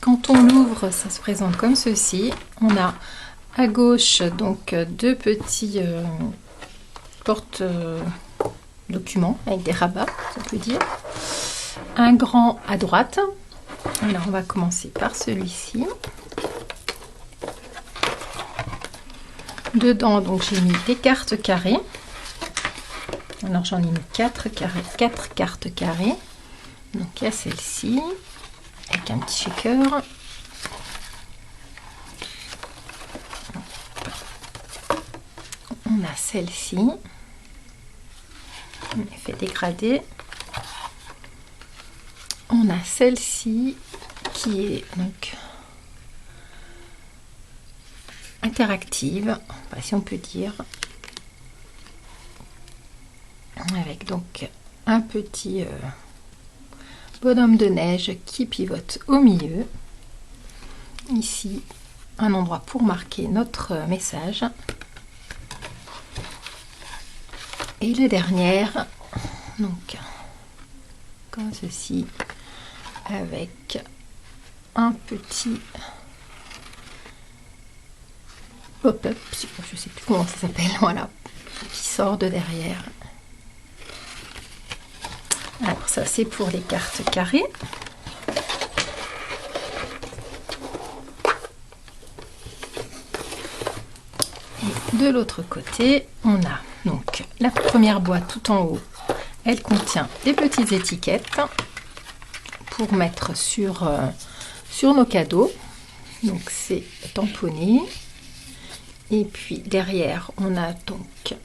Quand on l'ouvre, ça se présente comme ceci. On a à gauche donc deux petits porte-documents avec des rabats, si on peut dire. Un grand à droite. Alors on va commencer par celui-ci. Dedans donc j'ai mis des cartes carrées. Alors j'en ai mis 4 cartes carrées. Donc il y a celle-ci avec un petit shaker. On a celle-ci, effet dégradé. On a celle-ci qui est donc interactive, si on peut dire, avec donc un petit bonhomme de neige qui pivote au milieu. Ici, un endroit pour marquer notre message. Et la dernière, donc comme ceci, avec un petit pop-up, je sais plus comment ça s'appelle, voilà, qui sort de derrière. Alors ça c'est pour les cartes carrées. Et de l'autre côté, on a donc la première boîte tout en haut. Elle contient des petites étiquettes pour mettre sur nos cadeaux. Donc c'est tamponné. Et puis derrière, on a donc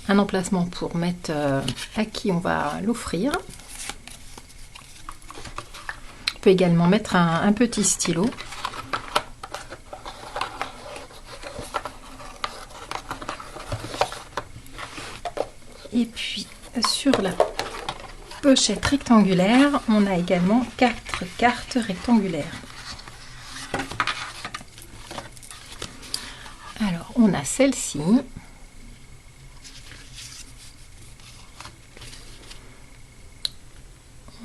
un emplacement pour mettre à qui on va l'offrir. On peut également mettre un petit stylo. Et puis sur la pochette rectangulaire, on a également 4 cartes rectangulaires. Alors on a celle-ci.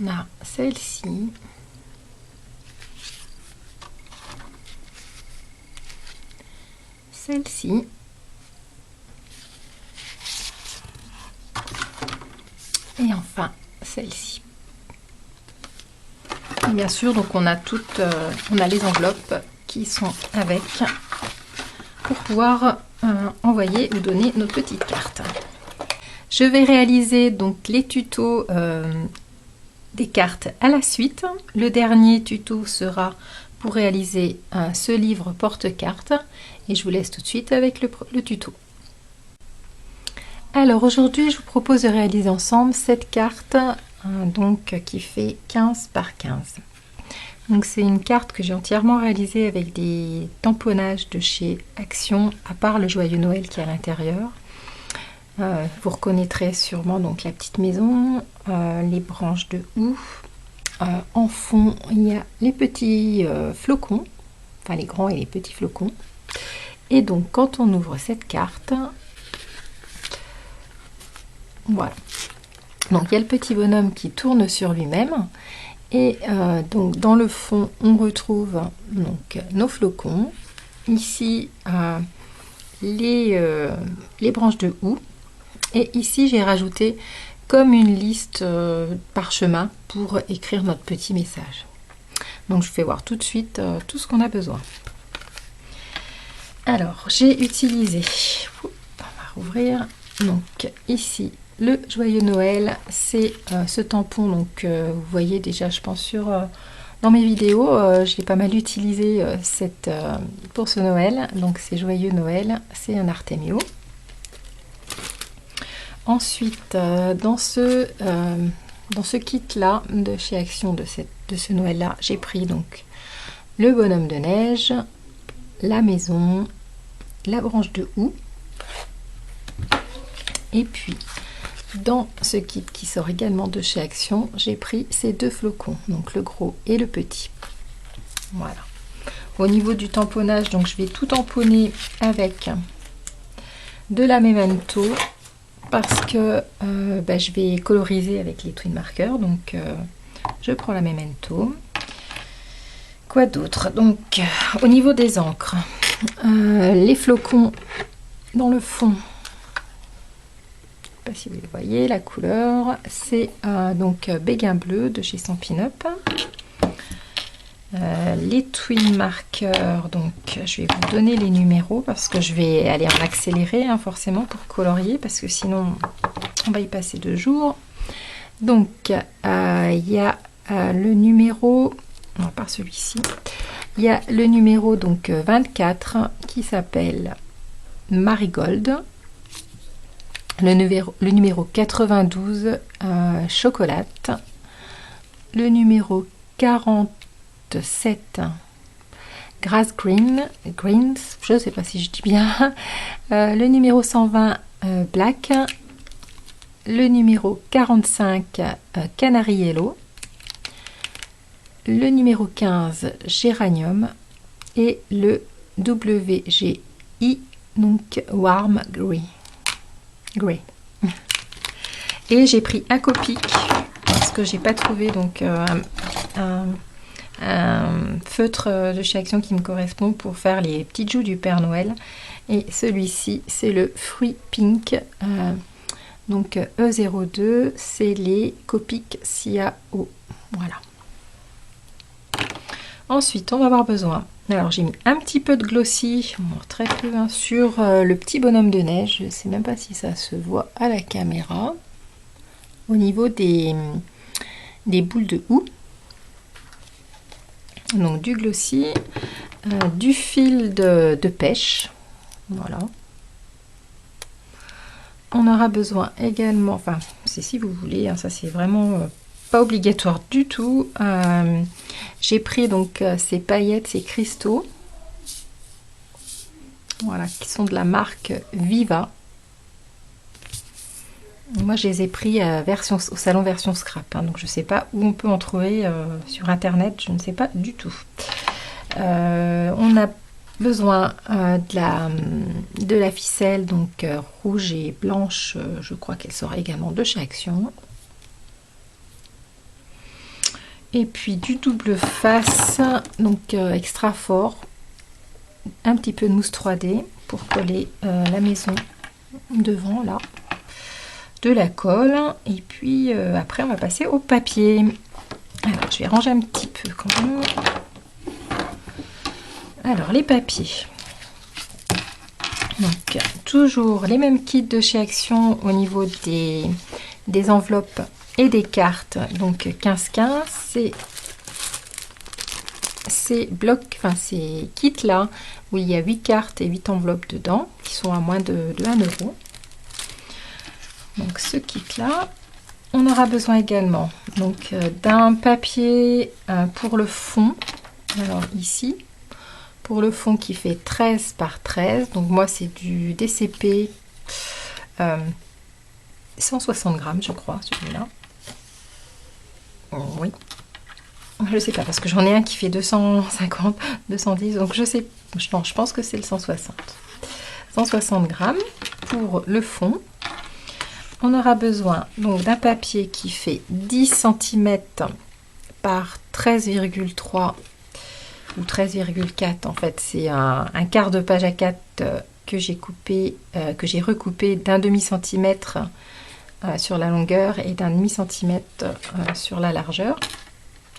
On a celle-ci. Celle-ci. Et enfin celle-ci. Bien sûr, donc on a on a les enveloppes qui sont avec pour pouvoir envoyer ou donner nos petites cartes. Je vais réaliser donc les tutos des cartes à la suite. Le dernier tuto sera pour réaliser ce livre porte-cartes et je vous laisse tout de suite avec le tuto. Alors aujourd'hui je vous propose de réaliser ensemble cette carte donc qui fait 15 par 15. Donc c'est une carte que j'ai entièrement réalisée avec des tamponnages de chez Action, à part le joyeux Noël qui est à l'intérieur. Vous reconnaîtrez sûrement donc la petite maison, les branches de houx. En fond il y a les petits flocons, enfin les grands et les petits flocons. Et donc quand on ouvre cette carte, voilà, donc il y a le petit bonhomme qui tourne sur lui-même et donc dans le fond on retrouve donc nos flocons, ici les branches de houx, et ici j'ai rajouté comme une liste parchemin pour écrire notre petit message. Donc je vous fais voir tout de suite tout ce qu'on a besoin. Alors j'ai utilisé, on va rouvrir, donc ici le joyeux Noël, c'est ce tampon, donc vous voyez déjà je pense dans mes vidéos, je l'ai pas mal utilisé pour ce Noël, donc c'est joyeux Noël, c'est un Artemio. Ensuite dans ce kit là de chez Action de ce Noël là, j'ai pris donc le bonhomme de neige, la maison, la branche de houx, et puis dans ce kit qui sort également de chez Action, j'ai pris ces deux flocons, donc le gros et le petit. Voilà. Au niveau du tamponnage, donc je vais tout tamponner avec de la Memento parce que je vais coloriser avec les twin markers. Donc je prends la Memento. Quoi d'autre? Donc, au niveau des encres, les flocons dans le fond. Je sais pas si vous les voyez, la couleur, c'est donc Béguin Bleu de chez Stampin' Up. Les twin marqueurs, donc je vais vous donner les numéros parce que je vais aller en accéléré hein, forcément pour colorier parce que sinon on va y passer 2 jours. Donc il y a le numéro, non pas celui-ci, il y a le numéro donc 24 qui s'appelle Marigold, le numéro 92 Chocolate, le numéro 47 Grass Greens, je ne sais pas si je dis bien, le numéro 120 Black, le numéro 45 Canary Yellow, le numéro 15 Géranium et le WGI donc Warm Grey. Et j'ai pris un Copic parce que j'ai pas trouvé donc un feutre de chez Action qui me correspond pour faire les petites joues du Père Noël. Et celui-ci, c'est le Fruit Pink. Donc E02, c'est les Copic CAO. Voilà. Ensuite, on va avoir besoin. Alors, j'ai mis un petit peu de glossy, très peu, hein, sur le petit bonhomme de neige. Je ne sais même pas si ça se voit à la caméra. Au niveau des boules de houx. Donc, du glossy, du fil de pêche. Voilà. On aura besoin également, enfin, c'est si vous voulez, hein, ça c'est vraiment pas obligatoire du tout. J'ai pris donc ces paillettes, ces cristaux, voilà, qui sont de la marque Viva. Moi, je les ai pris au salon version scrap, hein, donc je ne sais pas où on peut en trouver sur internet, je ne sais pas du tout. On a besoin de la ficelle, donc rouge et blanche, je crois qu'elle sera également de chez Action. Et puis du double face, donc extra fort, un petit peu de mousse 3D pour coller la maison devant là, de la colle, et puis après on va passer au papier. Alors je vais ranger un petit peu quand même. Alors les papiers, donc toujours les mêmes kits de chez Action au niveau des enveloppes et des cartes, donc 15-15, ces blocs, enfin ces kits là où il y a 8 cartes et 8 enveloppes dedans qui sont à moins de 1 euro. Donc ce kit là, on aura besoin également donc d'un papier pour le fond. Alors ici pour le fond qui fait 13 par 13, donc moi c'est du DCP 160 grammes je crois celui-là. Oui, je sais pas parce que j'en ai un qui fait 250, 210, donc je sais, non, je pense que c'est le 160 grammes pour le fond. On aura besoin donc d'un papier qui fait 10 cm par 13,3 ou 13,4, en fait c'est un quart de page à 4 que j'ai coupé, que j'ai recoupé d'un demi-centimètre sur la longueur et d'un demi-centimètre sur la largeur.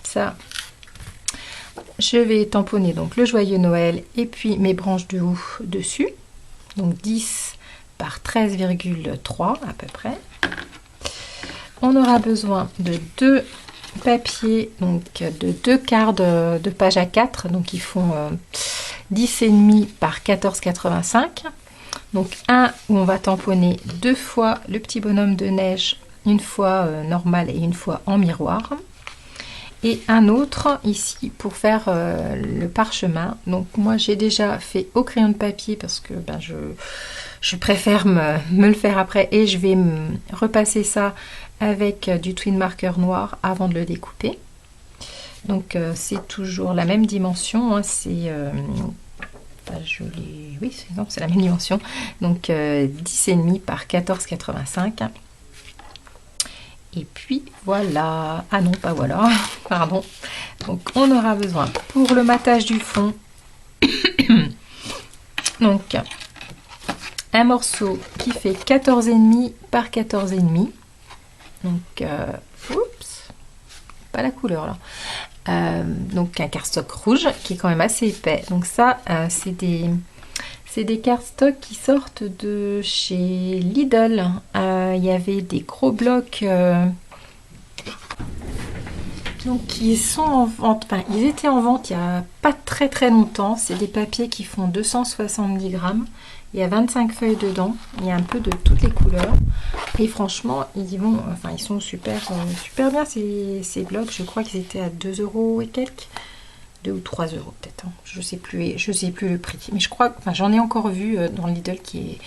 Ça, je vais tamponner donc le joyeux Noël et puis mes branches de houx dessus, donc 10 par 13,3 à peu près. On aura besoin de 2 papiers, donc de 2 quarts de page à 4, donc ils font 10,5 par 14,85. Donc un où on va tamponner 2 fois le petit bonhomme de neige, une fois normal et une fois en miroir. Et un autre ici pour faire le parchemin. Donc moi j'ai déjà fait au crayon de papier parce que ben, je préfère me le faire après, et je vais repasser ça avec du twin marker noir avant de le découper. Donc c'est toujours la même dimension, hein, c'est oui, c'est la même dimension, donc 10,5 par 14,85. Et puis voilà, ah non pas voilà, pardon. Donc on aura besoin pour le matage du fond, donc un morceau qui fait 14,5 par 14,5. Donc, oups, pas la couleur là. Donc un cardstock rouge qui est quand même assez épais. Donc ça, c'est des cardstocks qui sortent de chez Lidl. Il y avait des gros blocs donc qui sont en vente. Enfin, ils étaient en vente il n'y a pas très longtemps. C'est des papiers qui font 270 grammes. Il y a 25 feuilles dedans. Il y a un peu de toutes les couleurs. Et franchement, ils sont super bien ces blocs. Je crois qu'ils étaient à 2 € et quelques. 2 ou 3 € peut-être, hein. Je sais plus le prix, mais je crois, enfin j'en ai encore vu dans le Lidl qui est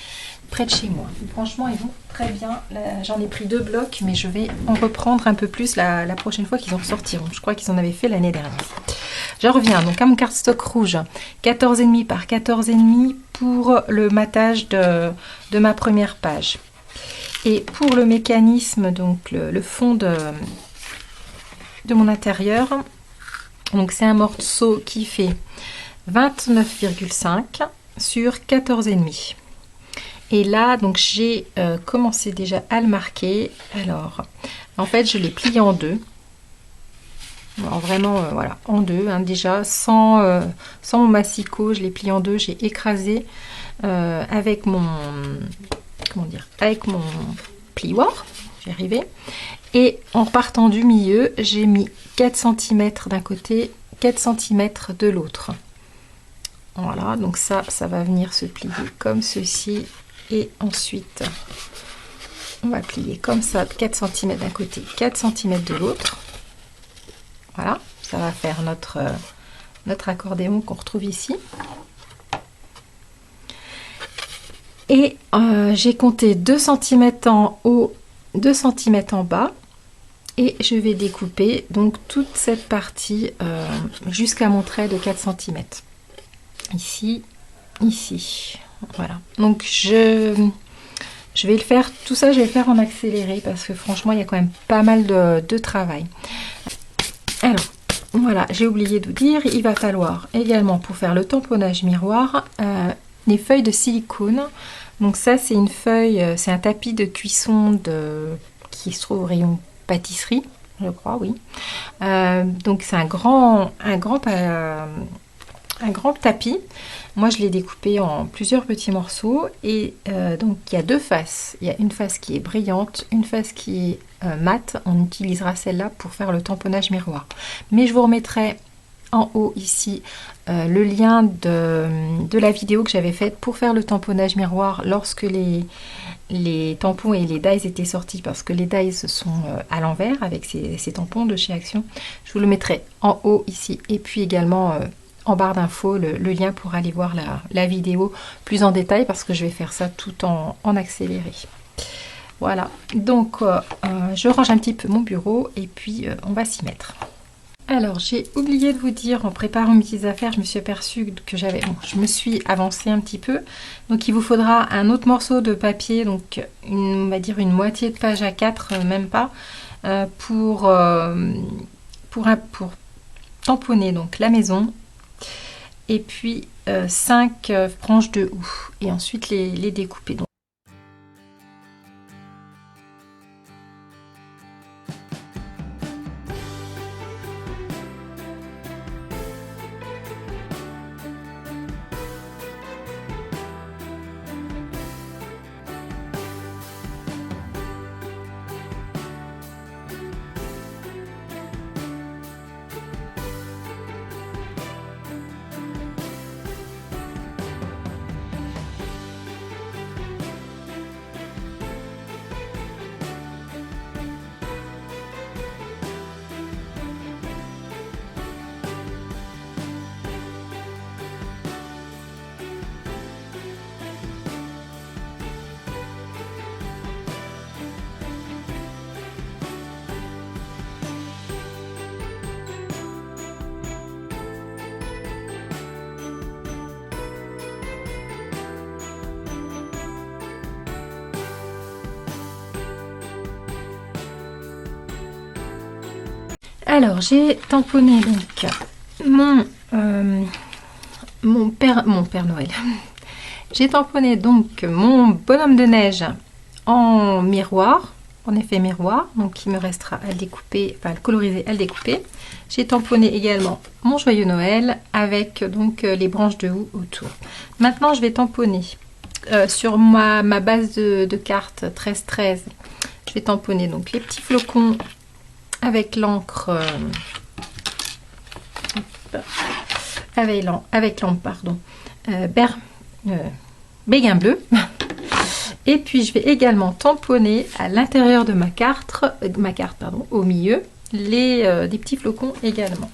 près de chez moi. Et franchement ils vont très bien. J'en ai pris 2 blocs, mais je vais en reprendre un peu plus la prochaine fois qu'ils en sortiront. Je crois qu'ils en avaient fait l'année dernière. Je reviens donc à mon cardstock rouge, 14,5 par 14,5 pour le matage de ma première page. Et pour le mécanisme, donc le fond de mon intérieur. Donc c'est un morceau qui fait 29,5 sur 14,5. Et là, donc j'ai commencé déjà à le marquer. Alors, en fait, je l'ai plié en deux. Alors vraiment, voilà, en deux, hein, déjà, sans mon massicot, je l'ai plié en deux. J'ai écrasé avec mon plioir. J'y arrivé. Et en partant du milieu, j'ai mis 4 cm d'un côté, 4 cm de l'autre. Voilà, donc ça va venir se plier comme ceci. Et ensuite, on va plier comme ça, 4 cm d'un côté, 4 cm de l'autre. Voilà, ça va faire notre accordéon qu'on retrouve ici. Et j'ai compté 2 cm en haut, 2 cm en bas. Et je vais découper donc toute cette partie jusqu'à mon trait de 4 cm. Ici, ici. Voilà. Donc je vais le faire, tout ça je vais le faire en accéléré parce que franchement il y a quand même pas mal de travail. Alors voilà, j'ai oublié de vous dire, il va falloir également pour faire le tamponnage miroir les feuilles de silicone. Donc ça c'est une feuille, c'est un tapis de cuisson qui se trouve au rayon pâtisserie, je crois, oui. Donc c'est un grand tapis. Moi je l'ai découpé en plusieurs petits morceaux et donc il y a deux faces. Il y a une face qui est brillante, une face qui est mate. On utilisera celle-là pour faire le tamponnage miroir. Mais je vous remettrai en haut ici le lien de la vidéo que j'avais faite pour faire le tamponnage miroir lorsque les tampons et les dies étaient sortis, parce que les dies sont à l'envers avec ces tampons de chez Action. Je vous le mettrai en haut ici et puis également en barre d'infos le lien pour aller voir la vidéo plus en détail, parce que je vais faire ça tout en accéléré. Voilà, donc je range un petit peu mon bureau et puis on va s'y mettre. Alors j'ai oublié de vous dire, en préparant mes petites affaires, je me suis aperçue que je me suis avancée un petit peu. Donc il vous faudra un autre morceau de papier, donc on va dire une moitié de page A4, même pas, pour tamponner donc la maison. Et puis 5 branches de houx et ensuite les découper. Donc, Alors, j'ai tamponné donc mon Père Noël. J'ai tamponné donc mon bonhomme de neige en miroir, en effet miroir, donc il me restera à le découper, enfin à le coloriser, à le découper. J'ai tamponné également mon joyeux Noël avec donc les branches de houx autour. Maintenant, je vais tamponner sur ma base de cartes 13-13. Je vais tamponner donc les petits flocons avec l'encre pardon, béguin bleu. Et puis je vais également tamponner à l'intérieur de ma carte pardon, au milieu, des petits flocons également.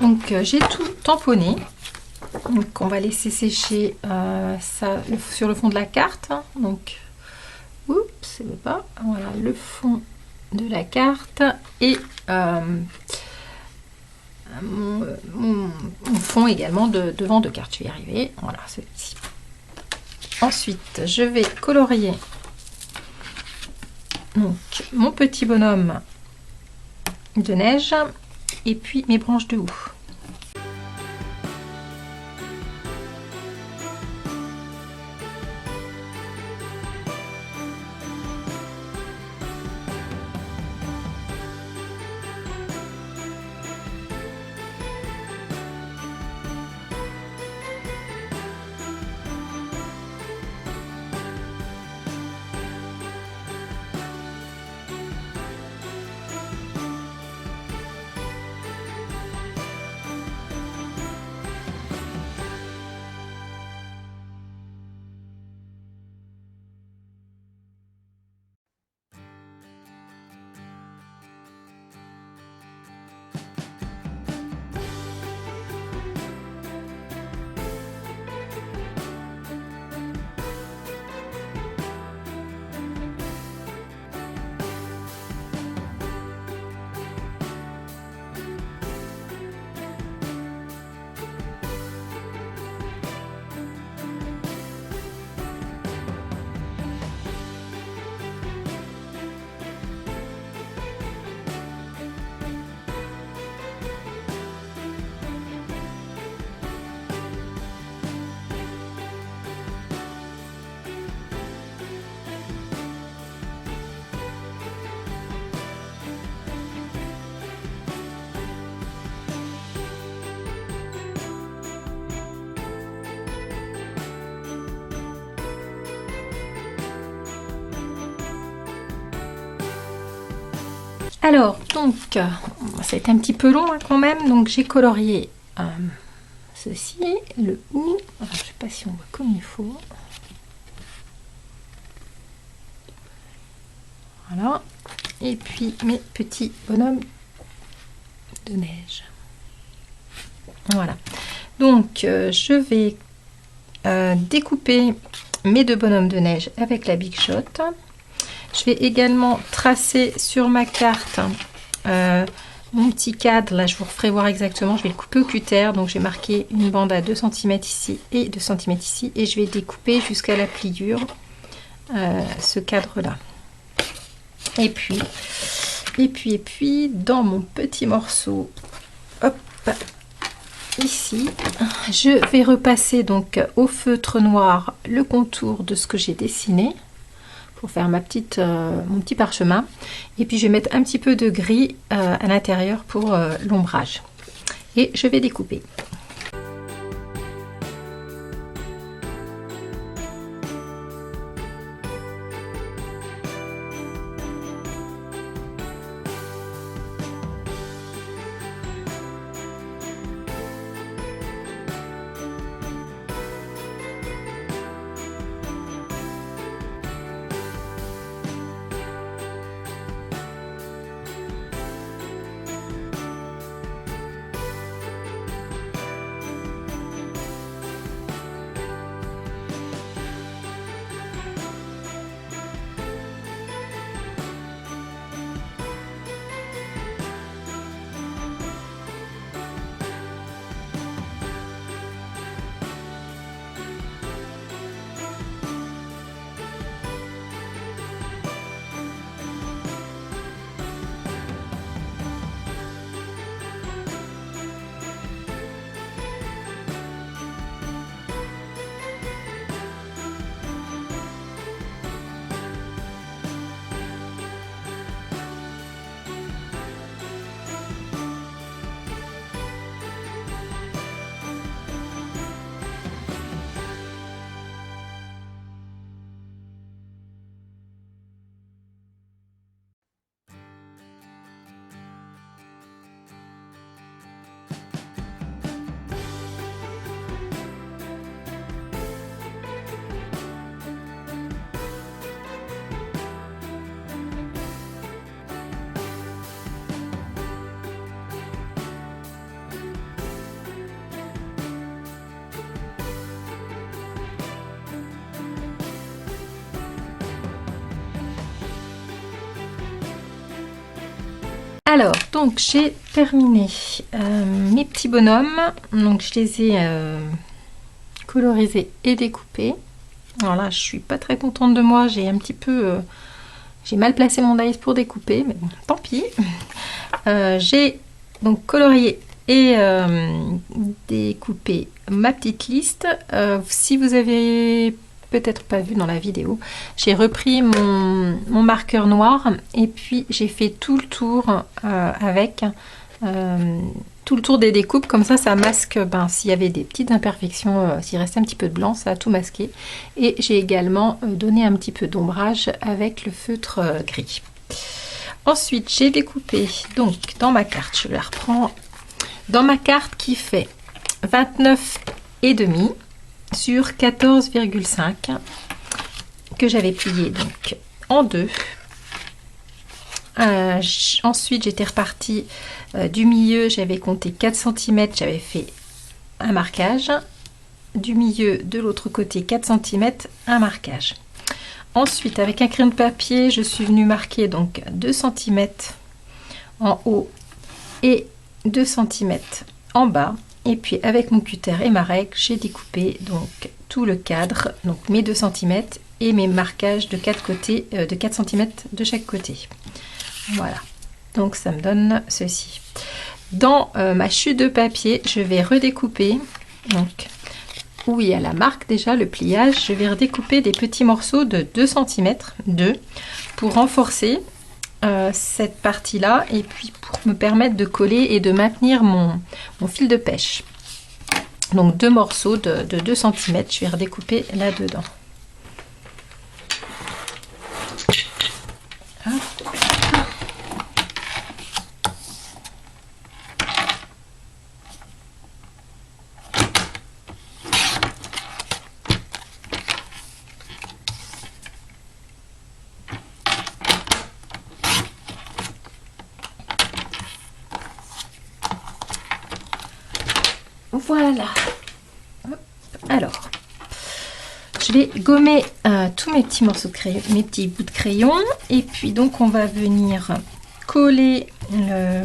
Donc j'ai tout tamponné. Donc on va laisser sécher ça sur le fond de la carte. Donc, oups, c'est pas. Voilà le fond de la carte et mon fond également devant de carte. Je vais y arriver. Voilà, c'est ici. Ensuite, je vais colorier donc mon petit bonhomme de neige et puis mes branches de houx. Alors, donc, ça a été un petit peu long hein, quand même, donc j'ai colorié ceci, le houx. Alors, je ne sais pas si on voit comme il faut. Voilà. Et puis mes petits bonhommes de neige. Voilà. Donc, je vais découper mes deux bonhommes de neige avec la Big Shot. Je vais également tracer sur ma carte mon petit cadre. Là, je vous referai voir exactement. Je vais le couper au cutter. Donc, j'ai marqué une bande à 2 cm ici et 2 cm ici. Et je vais découper jusqu'à la pliure ce cadre-là. Et puis, dans mon petit morceau, hop, ici, je vais repasser donc au feutre noir le contour de ce que j'ai dessiné. Pour faire mon petit parchemin. Et puis je vais mettre un petit peu de gris à l'intérieur pour l'ombrage. Et je vais découper. Alors, donc j'ai terminé mes petits bonhommes. Donc je les ai colorisés et découpés. Alors là, je suis pas très contente de moi. J'ai un petit peu... j'ai mal placé mon dies pour découper, mais bon, tant pis. J'ai donc colorié et découpé ma petite liste. Si vous avez peut-être pas vu dans la vidéo, j'ai repris mon marqueur noir et puis j'ai fait tout le tour avec tout le tour des découpes, comme ça masque s'il y avait des petites imperfections, s'il restait un petit peu de blanc, ça a tout masqué. Et j'ai également donné un petit peu d'ombrage avec le feutre gris. Ensuite j'ai découpé donc dans ma carte, je la reprends, dans ma carte qui fait 29,5 sur 14,5 que j'avais plié donc en deux. Ensuite j'étais repartie du milieu, j'avais compté 4 cm, j'avais fait un marquage. Du milieu de l'autre côté 4 cm, un marquage. Ensuite avec un crayon de papier, je suis venue marquer donc 2 cm en haut et 2 cm en bas. Et puis avec mon cutter et ma règle, j'ai découpé donc tout le cadre, donc mes 2 cm et mes marquages de 4 côtés, de 4 cm de chaque côté. Voilà, donc ça me donne ceci. Dans ma chute de papier, je vais redécouper, donc où il y a la marque déjà, le pliage, je vais redécouper des petits morceaux de 2 cm, pour renforcer cette partie-là et puis pour me permettre de coller et de maintenir mon fil de pêche. Donc 2 morceaux de 2 cm, je vais redécouper là-dedans. Voilà. Alors, je vais gommer tous mes petits morceaux de crayon, mes petits bouts de crayon, et puis donc on va venir coller le...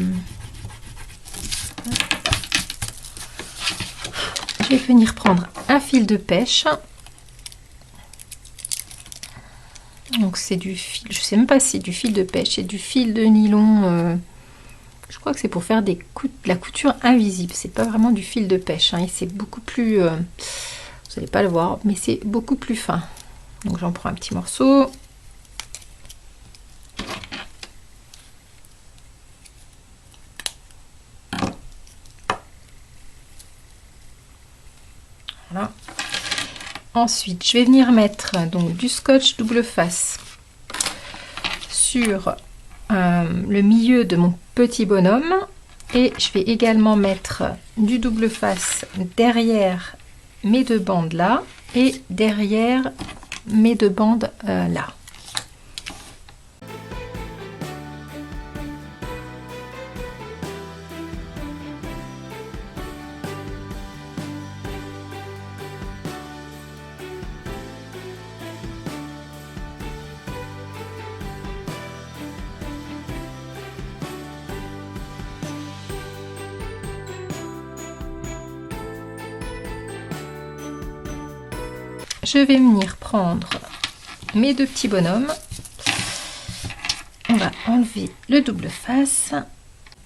Je vais venir prendre un fil de pêche. Donc c'est du fil, je sais même pas si c'est du fil de pêche, c'est du fil de nylon. Je crois que c'est pour faire de la couture invisible. C'est pas vraiment du fil de pêche, hein, et c'est beaucoup plus... vous n'allez pas le voir, mais c'est beaucoup plus fin. Donc j'en prends un petit morceau. Voilà. Ensuite, je vais venir mettre donc du scotch double face sur le milieu de mon petit bonhomme, et je vais également mettre du double face derrière mes 2 bandes là et derrière mes 2 bandes là. Je vais venir prendre mes 2 petits bonhommes. On va enlever le double face.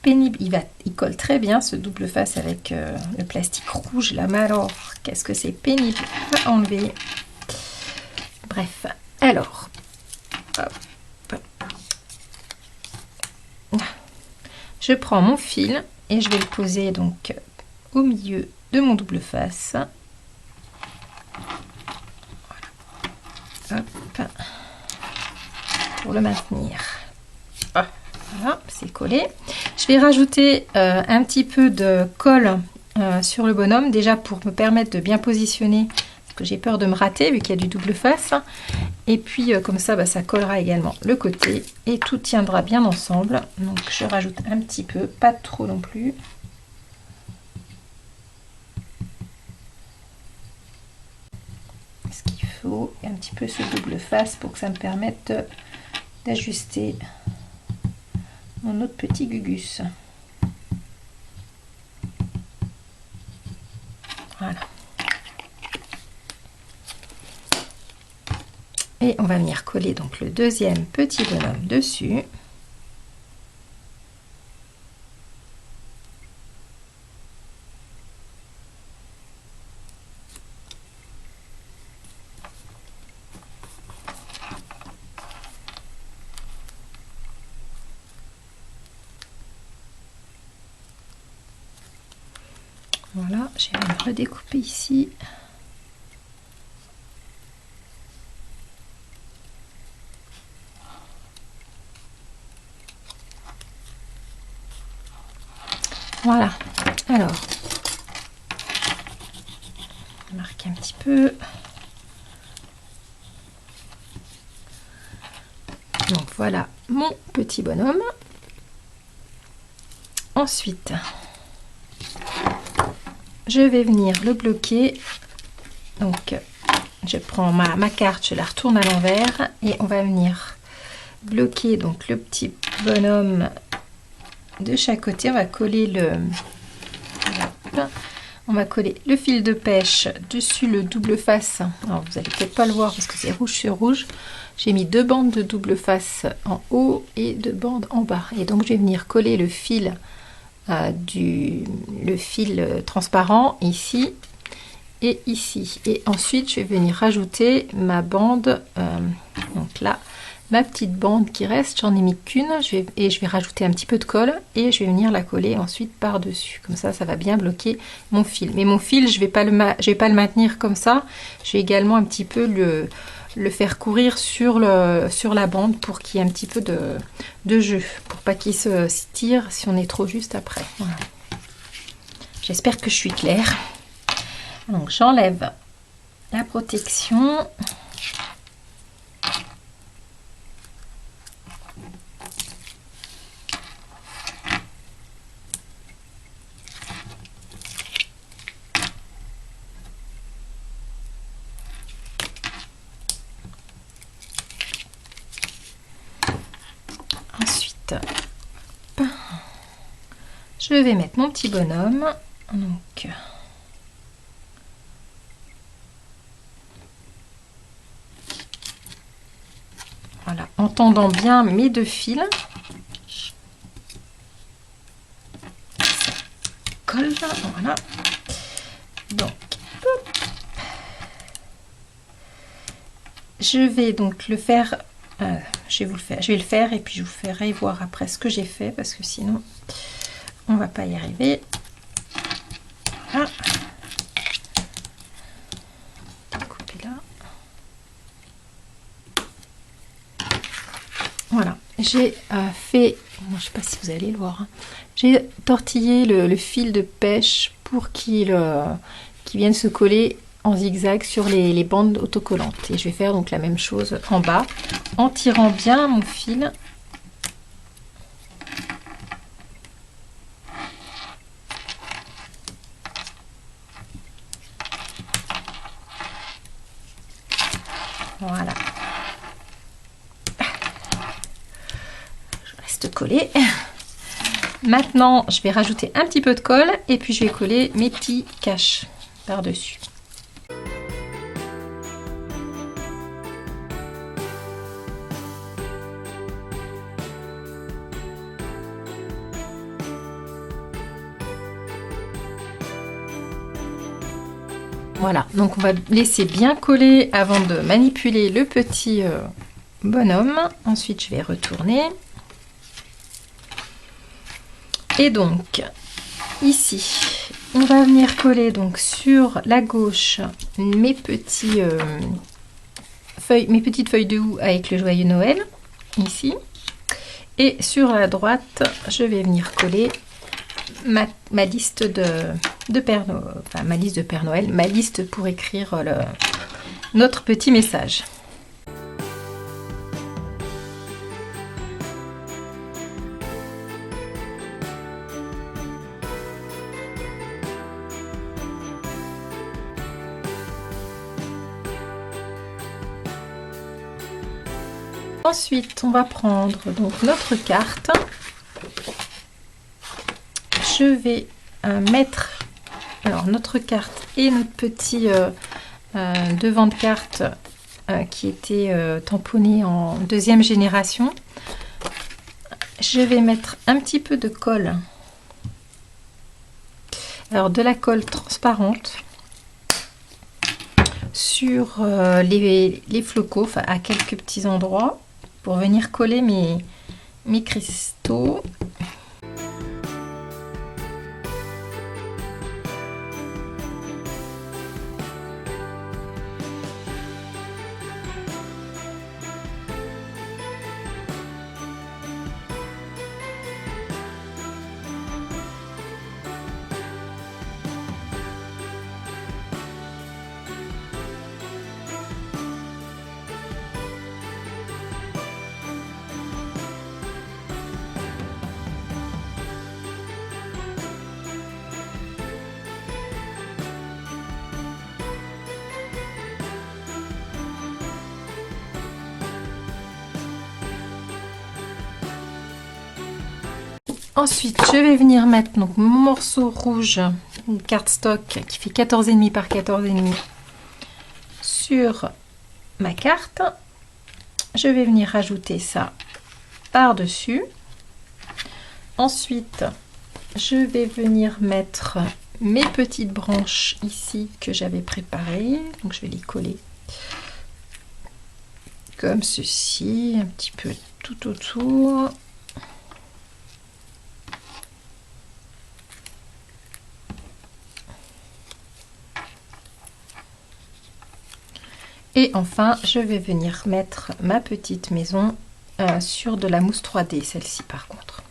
Pénible, il colle très bien ce double face avec le plastique rouge là, mais alors qu'est-ce que c'est pénible à enlever. Bref, alors hop. Je prends mon fil et je vais le poser donc au milieu de mon double face. Hop, pour le maintenir. Voilà, c'est collé. Je vais rajouter un petit peu de colle sur le bonhomme, déjà pour me permettre de bien positionner, parce que j'ai peur de me rater vu qu'il y a du double face. Et puis comme ça, ça collera également le côté et tout tiendra bien ensemble. Donc je rajoute un petit peu, pas trop non plus. Un petit peu ce double face pour que ça me permette d'ajuster mon autre petit Gugus. Voilà. Et on va venir coller donc le deuxième petit bonhomme dessus. Voilà, je vais me redécouper ici. Voilà, alors, on va marquer un petit peu. Donc voilà mon petit bonhomme. Ensuite, je vais venir le bloquer. Donc, je prends ma carte, je la retourne à l'envers et on va venir bloquer donc le petit bonhomme de chaque côté. On va coller on va coller le fil de pêche dessus le double face. Alors vous allez peut-être pas le voir parce que c'est rouge sur rouge. J'ai mis 2 bandes de double face en haut et 2 bandes en bas. Et donc je vais venir coller le fil transparent ici et ici. Et ensuite je vais venir rajouter ma bande, donc là, ma petite bande qui reste, j'en ai mis qu'une, et je vais rajouter un petit peu de colle et je vais venir la coller ensuite par dessus. Comme ça va bien bloquer mon fil. Mais mon fil, je vais pas le maintenir comme ça. Je vais également un petit peu le faire courir sur la bande pour qu'il y ait un petit peu de jeu, pour pas qu'il se tire si on est trop juste après. Voilà. J'espère que je suis claire. Donc j'enlève la protection. Ensuite, je vais mettre mon petit bonhomme. Donc, voilà, en tendant bien mes 2 fils. Ça colle, voilà. Donc, hop. Je vais donc le faire. Je vais le faire et puis je vous ferai voir après ce que j'ai fait parce que sinon on va pas y arriver. Voilà. Couper là. Voilà, j'ai fait, je sais pas si vous allez le voir, hein. J'ai tortillé le fil de pêche pour qu'il vienne se coller en zigzag sur les bandes autocollantes. Et je vais faire donc la même chose en bas en tirant bien mon fil. Voilà. Je reste collé. Maintenant, je vais rajouter un petit peu de colle et puis je vais coller mes petits caches par-dessus. Voilà, donc on va laisser bien coller avant de manipuler le petit bonhomme. Ensuite, je vais retourner. Et donc, ici, on va venir coller donc sur la gauche mes petites feuilles de houx avec le joyeux Noël, ici. Et sur la droite, je vais venir coller ma liste de Père Noël, enfin ma liste de Père Noël, ma liste pour écrire notre petit message. Ensuite, on va prendre donc notre carte je vais mettre alors notre carte et notre petit devant de carte qui était tamponné en deuxième génération. Je vais mettre un petit peu de colle, alors de la colle transparente sur les flocons, enfin à quelques petits endroits pour venir coller mes cristaux. Ensuite, je vais venir mettre donc mon morceau rouge, une carte stock qui fait 14,5 par 14,5 sur ma carte. Je vais venir rajouter ça par-dessus. Ensuite, je vais venir mettre mes petites branches ici que j'avais préparées. Donc, je vais les coller comme ceci, un petit peu tout autour. Et enfin, je vais venir mettre ma petite maison sur de la mousse 3D, celle-ci par contre.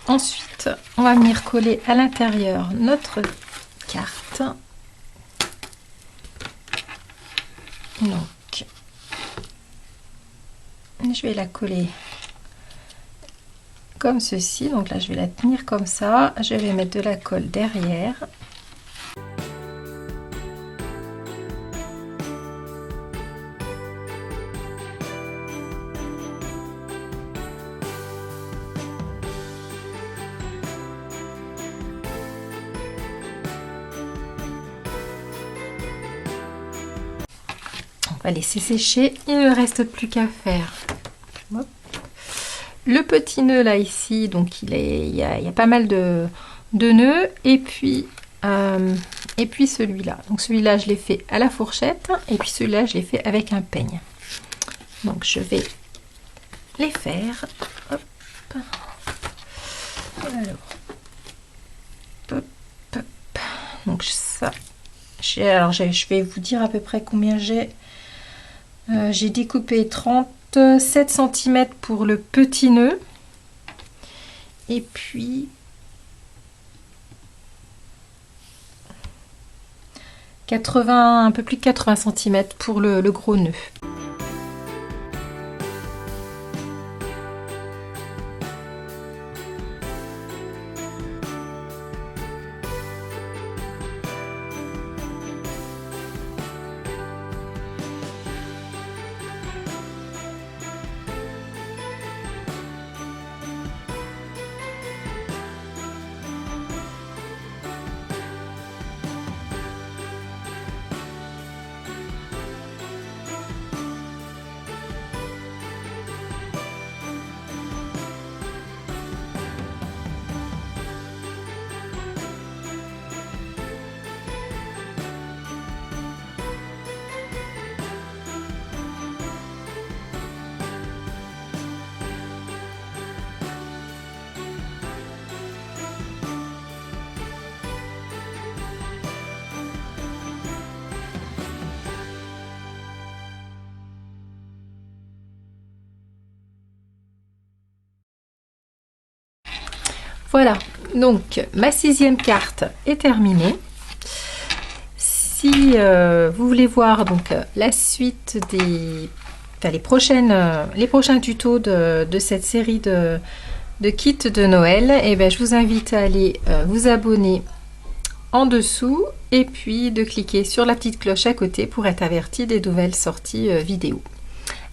Ensuite, on va venir coller à l'intérieur notre carte. Donc, je vais la coller comme ceci. Donc là, je vais la tenir comme ça. Je vais mettre de la colle derrière. On va laisser sécher, il ne reste plus qu'à faire. Hop. Le petit nœud là ici, donc il y a pas mal de nœuds, et puis celui-là. Donc celui-là je l'ai fait à la fourchette, et puis celui-là je l'ai fait avec un peigne. Donc je vais les faire. Hop. Alors, hop, hop. Donc ça, je vais vous dire à peu près combien j'ai. J'ai découpé 37 cm pour le petit nœud et puis 80, un peu plus de 80 cm pour le gros nœud. Voilà, donc ma 6e carte est terminée. Si vous voulez voir donc la suite des, enfin, les prochains tutos de cette série de kits de Noël, et ben, je vous invite à aller vous abonner en dessous et puis de cliquer sur la petite cloche à côté pour être averti des nouvelles sorties vidéo.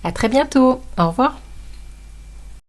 À très bientôt, au revoir.